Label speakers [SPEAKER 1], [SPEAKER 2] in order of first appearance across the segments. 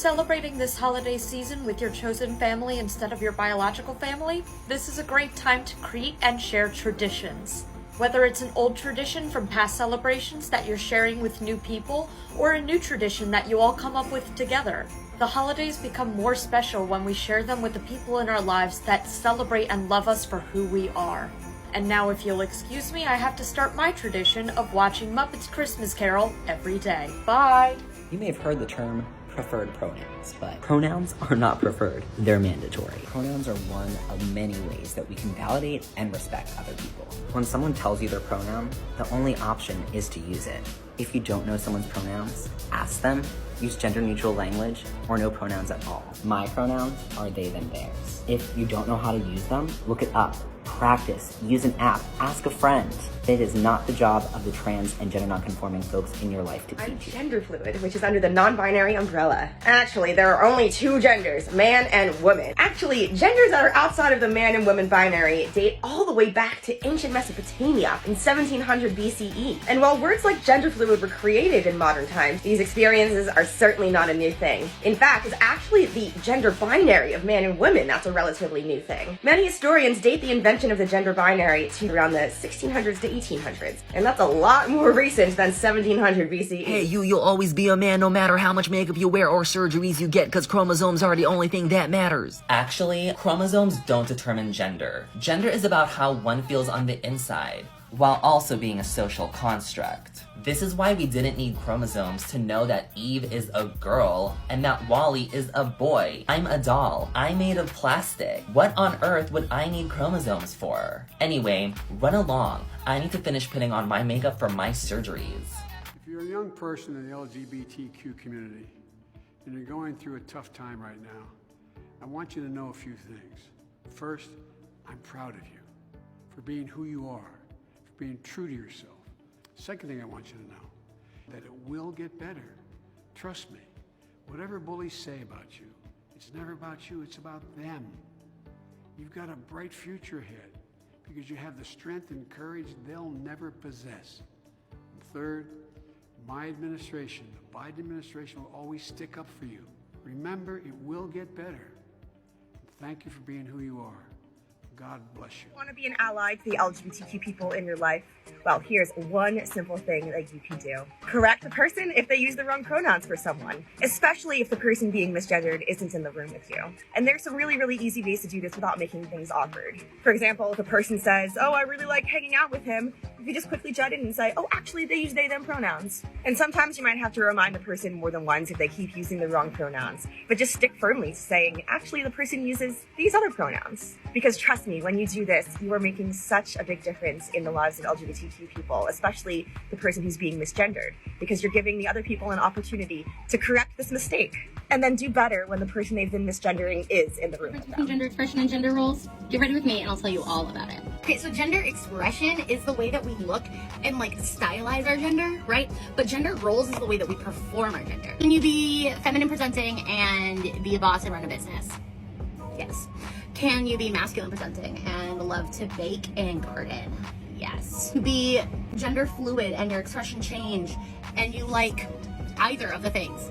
[SPEAKER 1] celebrating this holiday season with your chosen family instead of your biological family? This is a great time to create and share traditions. Whether it's an old tradition from past celebrations that you're sharing with new people, or a new tradition that you all come up with together. The holidays become more special when we share them with the people in our lives that celebrate and love us for who we are. And now, if you'll excuse me, I have to start my tradition of watching Muppets Christmas Carol every day. Bye!
[SPEAKER 2] You may have heard the term preferred pronouns, but pronouns are not preferred, they're mandatory. Pronouns are one of many ways that we can validate and respect other people. When someone tells you their pronoun, the only option is to use it. If you don't know someone's pronouns, ask them, use gender-neutral language, or no pronouns at all. My pronouns are they, them, theirs. If you don't know how to use them, look it up. Practice, use an app, ask a friend. It is not the job of the trans and gender non-conforming folks in your life to teach you.
[SPEAKER 3] I'm gender fluid, which is under the non-binary umbrella. Actually, there are only two genders, man and woman. Actually, genders that are outside of the man and woman binary date all the way back to ancient Mesopotamia in 1700 BCE. And while words like gender fluid were created in modern times, these experiences are certainly not a new thing. In fact, it's actually the gender binary of man and woman that's a relatively new thing. Many historians date the invention of the gender binary to around the 1600s to 1800s, and that's a lot more recent than 1700 BCE.
[SPEAKER 4] Hey, you'll always be a man no matter how much makeup you wear or surgeries you get, because chromosomes are the only thing that matters.
[SPEAKER 5] Actually, chromosomes don't determine gender. Gender is about how one feels on the inside, while also being a social construct. This is why we didn't need chromosomes to know that Eve is a girl and that Wally is a boy. I'm a doll. I'm made of plastic. What on earth would I need chromosomes for? Anyway, run along. I need to finish putting on my makeup for my surgeries.
[SPEAKER 6] If you're a young person in the LGBTQ community and you're going through a tough time right now, I want you to know a few things. First, I'm proud of you for being who you are, for being true to yourself. Second thing I want you to know, that it will get better. Trust me, whatever bullies say about you, it's never about you, it's about them. You've got a bright future ahead because you have the strength and courage they'll never possess. And third, my administration, the Biden administration, will always stick up for you. Remember, it will get better. Thank you for being who you are. God bless you.
[SPEAKER 3] Want to be an ally to the LGBTQ people in your life? Well, here's one simple thing that you can do. Correct the person if they use the wrong pronouns for someone, especially if the person being misgendered isn't in the room with you. And there's some really, really easy ways to do this without making things awkward. For example, if a person says, oh, I really like hanging out with him, you just quickly jut in and say, oh, actually, they use they, them pronouns. And sometimes you might have to remind the person more than once if they keep using the wrong pronouns. But just stick firmly to saying, actually, the person uses these other pronouns. Because trust me, when you do this, you are making such a big difference in the lives of LGBTQ people, especially the person who's being misgendered, because you're giving the other people an opportunity to correct this mistake and then do better when the person they've been misgendering is in the room with them.
[SPEAKER 7] Gender expression and gender roles. Get ready with me and I'll tell you all about it.
[SPEAKER 8] Okay, so gender expression is the way that we look and like stylize our gender, right? But gender roles is the way that we perform our gender. Can you be feminine presenting and be a boss and run a business? Yes. Can you be masculine presenting and love to bake and garden? Yes. Be gender fluid and your expression change and you like either of the things?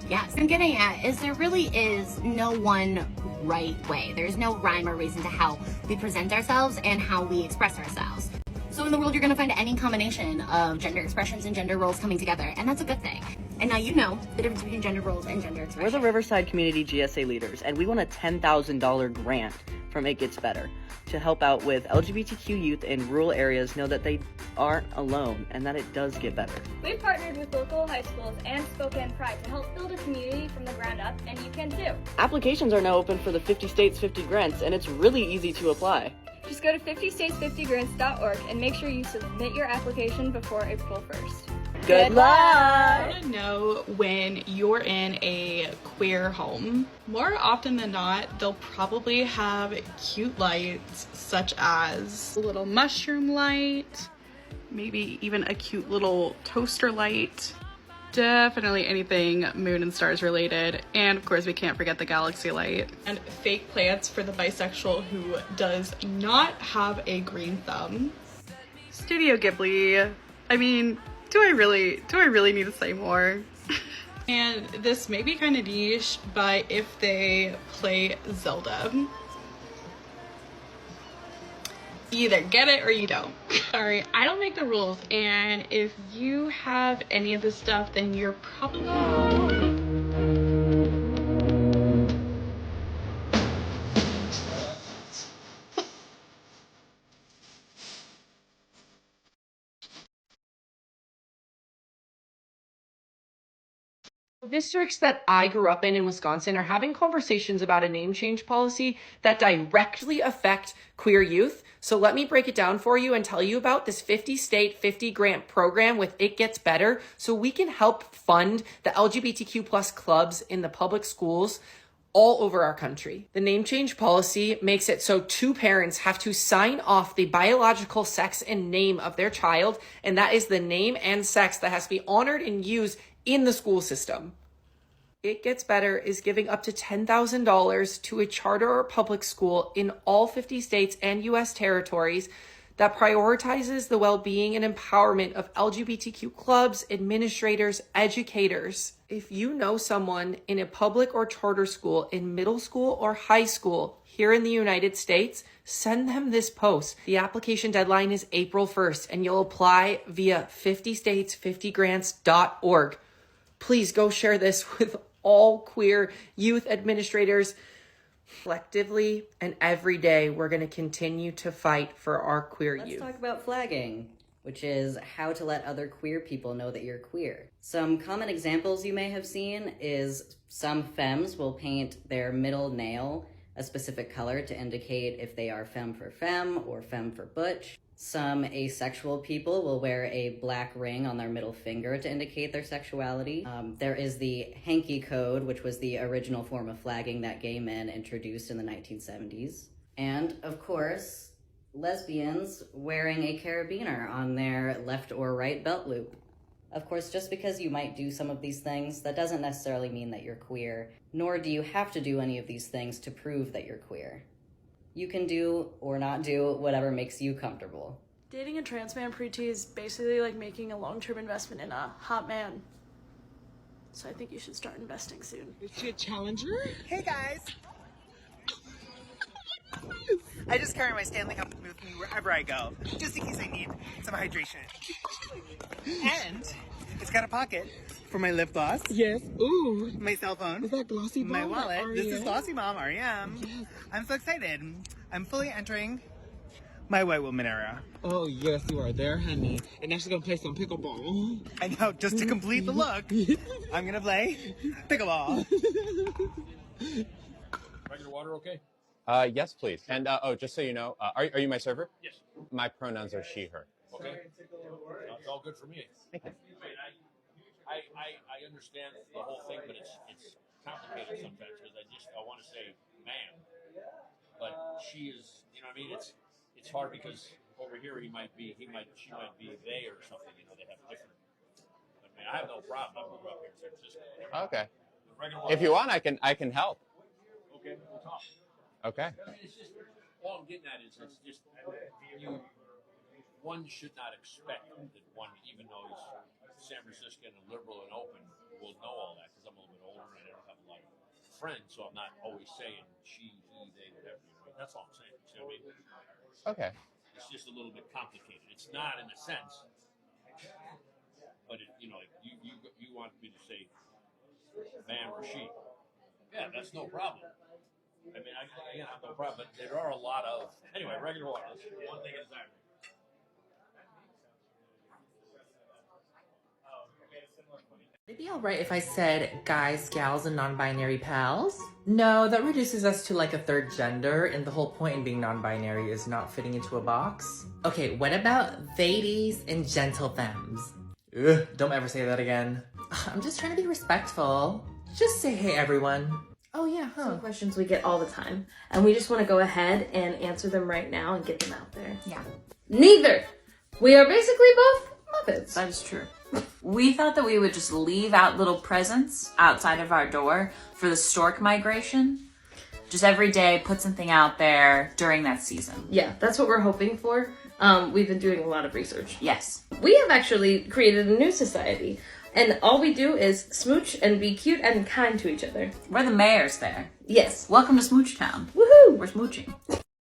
[SPEAKER 8] Yes. What I'm getting at is there really is no one right way. There's no rhyme or reason to how we present ourselves and how we express ourselves. So in the world, you're going to find any combination of gender expressions and gender roles coming together, and that's a good thing. And now you know the difference between gender roles and gender expression.
[SPEAKER 9] We're the Riverside Community GSA leaders, and we won a $10,000 grant from It Gets Better to help out with LGBTQ youth in rural areas know that they aren't alone and that it does get better.
[SPEAKER 10] We've partnered with local high schools and Spokane Pride to help build a community from the ground up, and you can too.
[SPEAKER 9] Applications are now open for the 50 States 50 Grants, and it's really easy to apply.
[SPEAKER 10] Just go to 50states50grants.org and make sure you submit your application before April 1st.
[SPEAKER 9] Good luck!
[SPEAKER 11] I want to know when you're in a queer home. More often than not, they'll probably have cute lights such as a little mushroom light, maybe even a cute little toaster light. Definitely anything moon and stars related. And of course we can't forget the galaxy light. And fake plants for the bisexual who does not have a green thumb. Studio Ghibli. I mean, do I really need to say more? And this may be kind of niche, but if they play Zelda, you either get it or you don't. Sorry, I don't make the rules, and if you have any of this stuff, then you're probably
[SPEAKER 12] Districts that I grew up in Wisconsin are having conversations about a name change policy that directly affect queer youth. So let me break it down for you and tell you about this 50 state, 50 grant program with It Gets Better, so we can help fund the LGBTQ plus clubs in the public schools all over our country. The name change policy makes it so two parents have to sign off the biological sex and name of their child, and that is the name and sex that has to be honored and used in the school system. It Gets Better is giving up to $10,000 to a charter or public school in all 50 states and U.S. territories that prioritizes the well-being and empowerment of LGBTQ clubs, administrators, educators. If you know someone in a public or charter school in middle school or high school here in the United States, send them this post. The application deadline is April 1st, and you'll apply via 50states50grants.org. Please go share this with all queer youth administrators. Collectively and every day, we're going to continue to fight for our queer youth.
[SPEAKER 2] Let's talk about flagging, which is how to let other queer people know that you're queer. Some common examples you may have seen is some femmes will paint their middle nail a specific color to indicate if they are femme for femme or femme for butch. Some asexual people will wear a black ring on their middle finger to indicate their sexuality. There is the hanky code, which was the original form of flagging that gay men introduced in the 1970s. And, of course, lesbians wearing a carabiner on their left or right belt loop. Of course, just because you might do some of these things, that doesn't necessarily mean that you're queer, nor do you have to do any of these things to prove that you're queer. You can do or not do whatever makes you comfortable.
[SPEAKER 13] Dating a trans man pre-T is basically like making a long-term investment in a hot man. So I think you should start investing soon.
[SPEAKER 14] Is she a challenger?
[SPEAKER 15] Hey guys! I just carry my Stanley Cup with me wherever I go, just in case I need some hydration. And it's got a pocket for my lip gloss.
[SPEAKER 14] Yes. Ooh.
[SPEAKER 15] My cell phone.
[SPEAKER 14] Is that Glossy Bomb?
[SPEAKER 15] My wallet.
[SPEAKER 14] or
[SPEAKER 15] This is
[SPEAKER 14] REM?
[SPEAKER 15] Glossy Mom, REM.
[SPEAKER 14] Yes.
[SPEAKER 15] I'm so excited. I'm fully entering my white woman era.
[SPEAKER 14] Oh, yes, you are there, honey. And now she's gonna play some pickleball.
[SPEAKER 15] I know, just to complete the look, I'm gonna play pickleball.
[SPEAKER 16] Regular water, okay? Yes, please. And oh, just so you know, are you my server? Yes. My pronouns are she, her.
[SPEAKER 17] Okay. It's all good for me.
[SPEAKER 16] Thank you.
[SPEAKER 17] I understand the whole thing, but it's complicated sometimes because I want to say ma'am, but she is, you know what I mean? It's hard because over here she might be they or something, you know, they have different. But man, I have no problem. I grew up here in San Francisco.
[SPEAKER 16] Okay. If you want, I can help.
[SPEAKER 17] Okay, we'll talk.
[SPEAKER 16] Okay.
[SPEAKER 17] It's just, all I'm getting at is it's just one should not expect that one, even though he's San Franciscan and liberal and open, will know all that because I'm a little bit older and I don't have a lot of friends, so I'm not always saying she, he, they, whatever. That's all I'm saying. You know what I mean?
[SPEAKER 16] Okay.
[SPEAKER 17] It's just a little bit complicated. It's not in a sense, but you know, like you want me to say man or she? Yeah, that's no problem. I mean, I have no problem, but there are a lot of anyway. Regular water. That's one thing at a time.
[SPEAKER 18] Would it be alright if I said guys, gals, and non-binary pals? No, that reduces us to like a third gender, and the whole point in being non-binary is not fitting into a box. Okay, what about ladies and gentle femmes? Ugh, don't ever say that again. I'm just trying to be respectful. Just say hey everyone.
[SPEAKER 19] Oh yeah, Some questions we get all the time, and we just want to go ahead and answer them right now and get them out there.
[SPEAKER 20] Yeah.
[SPEAKER 19] Neither! We are basically both Muppets.
[SPEAKER 20] That is true. We thought that we would just leave out little presents outside of our door for the stork migration. Just every day, put something out there during that season.
[SPEAKER 19] Yeah, that's what we're hoping for. We've been doing a lot of research.
[SPEAKER 20] Yes.
[SPEAKER 19] We have actually created a new society. And all we do is smooch and be cute and kind to each other.
[SPEAKER 20] We're the mayors there.
[SPEAKER 19] Yes.
[SPEAKER 20] Welcome to Smooch Town.
[SPEAKER 19] Woohoo!
[SPEAKER 20] We're smooching.